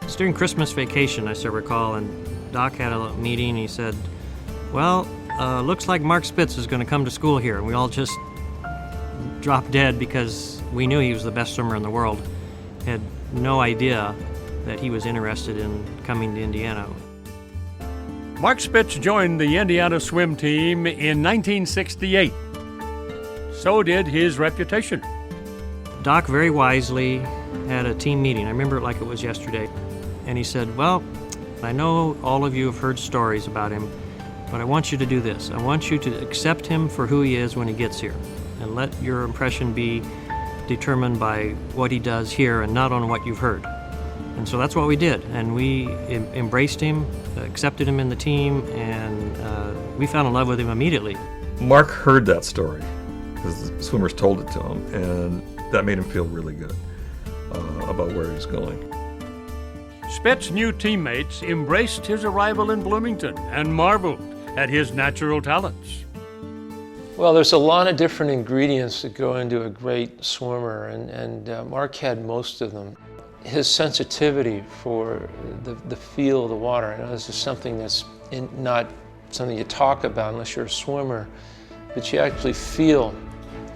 It's during Christmas vacation, I still recall, and Doc had a meeting. He said, well, looks like Mark Spitz is going to come to school here. And we all just dropped dead because we knew he was the best swimmer in the world. Had no idea that he was interested in coming to Indiana. Mark Spitz joined the Indiana swim team in 1968. So did his reputation. Doc very wisely had a team meeting. I remember it like it was yesterday. And he said, well, I know all of you have heard stories about him, but I want you to do this. I want you to accept him for who he is when he gets here, and let your impression be determined by what he does here and not on what you've heard. And so that's what we did, and we embraced him, accepted him in the team, and we fell in love with him immediately. Mark heard that story because the swimmers told it to him, and that made him feel really good about where he's going. Spitz's new teammates embraced his arrival in Bloomington and marveled at his natural talents. Well, there's a lot of different ingredients that go into a great swimmer, and Mark had most of them. His sensitivity for the feel of the water. I know this is something that's not something you talk about unless you're a swimmer, but you actually feel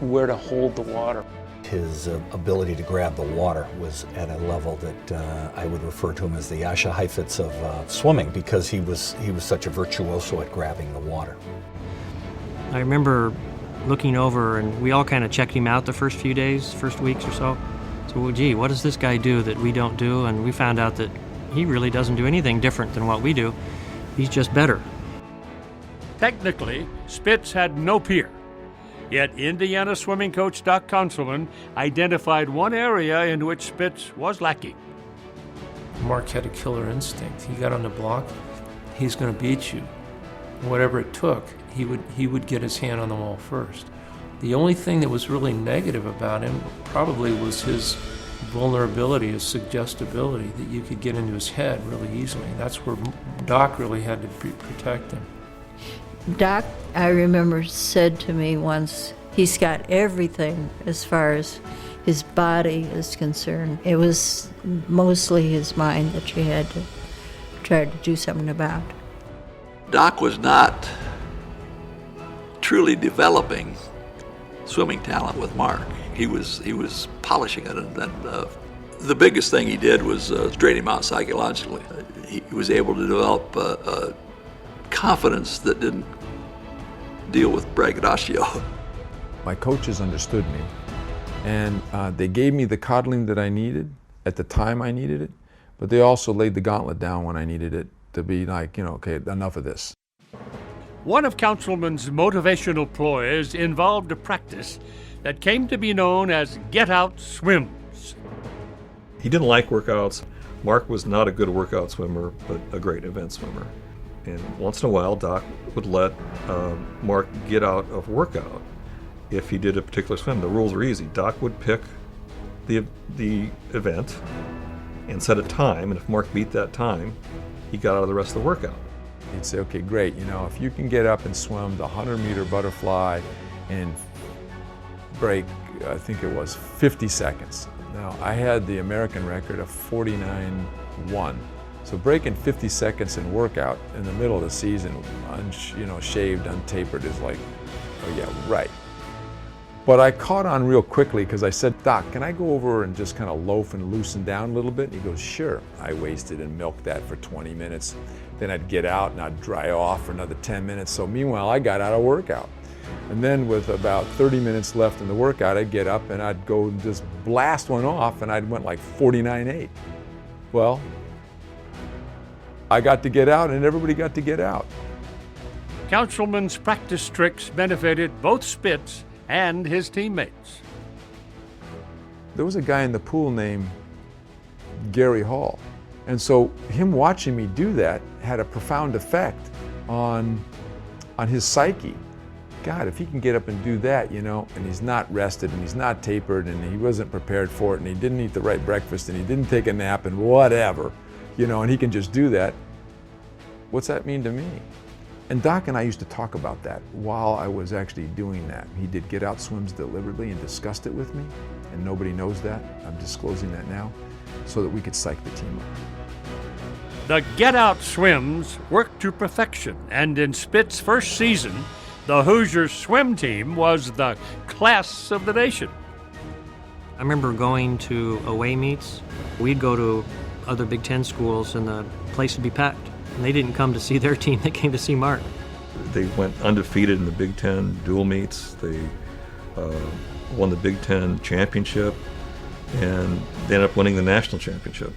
where to hold the water. His ability to grab the water was at a level that I would refer to him as the Jascha Heifetz of swimming, because he was such a virtuoso at grabbing the water. I remember looking over, and we all kind of checked him out the first few days, first weeks or so. So, well, gee, what does this guy do that we don't do? And we found out that he really doesn't do anything different than what we do. He's just better. Technically, Spitz had no peer. Yet Indiana swimming coach Doc Conselman identified one area in which Spitz was lacking. Mark had a killer instinct. He got on the block, he's going to beat you. Whatever it took, he would get his hand on the wall first. The only thing that was really negative about him probably was his vulnerability, his suggestibility, that you could get into his head really easily. That's where Doc really had to protect him. Doc, I remember, said to me once, he's got everything as far as his body is concerned. It was mostly his mind that you had to try to do something about. Doc was not truly developing swimming talent with Mark. He was polishing it, and the biggest thing he did was straighten him out psychologically. He was able to develop a confidence that didn't deal with braggadocio. My coaches understood me, and they gave me the coddling that I needed at the time I needed it, but they also laid the gauntlet down when I needed it to be like, okay, enough of this. One of Conselman's motivational ploys involved a practice that came to be known as get-out swims. He didn't like workouts. Mark was not a good workout swimmer, but a great event swimmer. And once in a while, Doc would let Mark get out of workout if he did a particular swim. The rules are easy. Doc would pick the event and set a time, and if Mark beat that time, he got out of the rest of the workout. He'd say, okay, great, if you can get up and swim the 100-meter butterfly in break, I think it was 50 seconds. Now, I had the American record of 49.1. So breaking 50 seconds in workout in the middle of the season, shaved, untapered, is like, oh yeah, right. But I caught on real quickly because I said, Doc, can I go over and just kind of loaf and loosen down a little bit? And he goes, sure. I wasted and milked that for 20 minutes. Then I'd get out and I'd dry off for another 10 minutes. So meanwhile, I got out of workout. And then with about 30 minutes left in the workout, I'd get up and I'd go just blast one off, and I'd went like 49.8. Well, I got to get out and everybody got to get out. Conselman's practice tricks benefited both Spitz and his teammates. There was a guy in the pool named Gary Hall. And so him watching me do that had a profound effect on his psyche. God, if he can get up and do that, and he's not rested and he's not tapered and he wasn't prepared for it and he didn't eat the right breakfast and he didn't take a nap and whatever, and he can just do that, what's that mean to me? And Doc and I used to talk about that while I was actually doing that. He did get out swims deliberately and discussed it with me, and nobody knows that. I'm disclosing that now so that we could psych the team up. The get-out swims worked to perfection, and in Spitz's first season, the Hoosiers swim team was the class of the nation. I remember going to away meets. We'd go to other Big Ten schools, and the place would be packed. And they didn't come to see their team, they came to see Mark. They went undefeated in the Big Ten dual meets. They won the Big Ten championship, and they ended up winning the national championship.